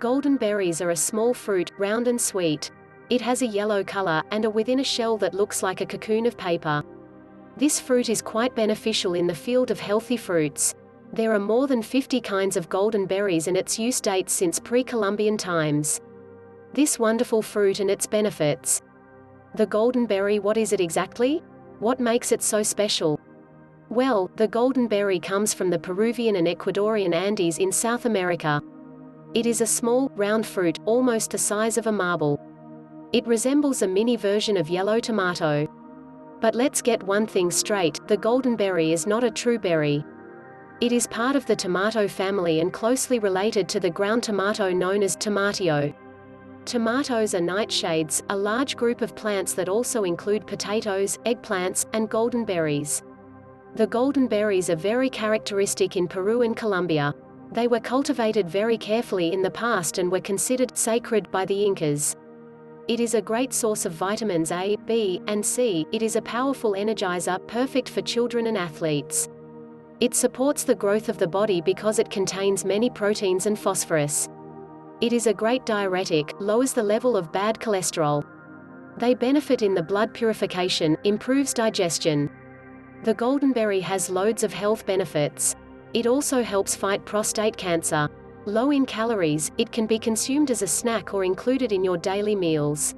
Golden berries are a small fruit, round and sweet. It has a yellow color, and are within a shell that looks like a cocoon of paper. This fruit is quite beneficial in the field of healthy fruits. There are more than 50 kinds of golden berries and its use dates since pre-Columbian times. This wonderful fruit and its benefits. The golden berry, what is it exactly? What makes it so special? Well, the golden berry comes from the Peruvian and Ecuadorian Andes in South America. It is a small, round fruit, almost the size of a marble. It resembles a mini version of yellow tomato. But let's get one thing straight, the golden berry is not a true berry. It is part of the tomato family and closely related to the ground tomato known as tomatio. Tomatoes are nightshades, a large group of plants that also include potatoes, eggplants, and golden berries. The golden berries are very characteristic in Peru and Colombia. They were cultivated very carefully in the past and were considered sacred by the Incas. It is a great source of vitamins A, B, and C. It is a powerful energizer, perfect for children and athletes. It supports the growth of the body because it contains many proteins and phosphorus. It is a great diuretic, lowers the level of bad cholesterol. They benefit in the blood purification, improves digestion. The goldenberry has loads of health benefits. It also helps fight prostate cancer. Low in calories, it can be consumed as a snack or included in your daily meals.